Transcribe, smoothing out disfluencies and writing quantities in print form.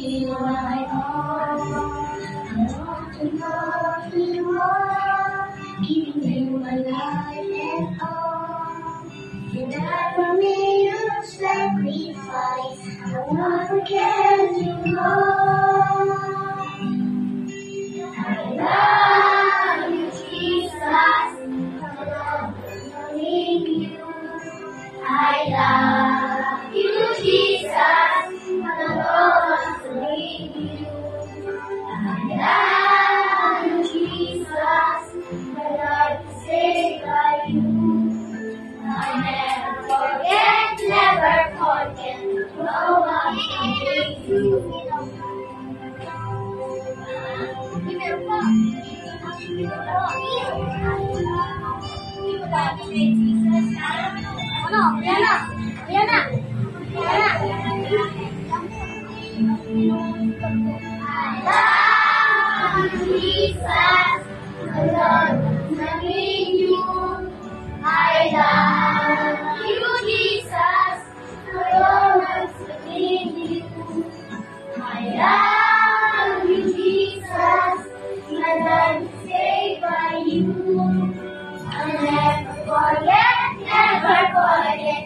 you my all. I want to love you more, giving you my life and all. You died for me, you sacrifice. What can you know? I love you, Jesus. I love you. I love you, Jesus. I love you. I love you, Jesus. My life is saved by you. I never forget. No one can give you. Ano? Rihanna! Rihanna! Rihanna! I love you, Jesus. I love you. I love you, Jesus. I love you. I love you, Jesus. My life is saved by you. I'll never forget, never forget.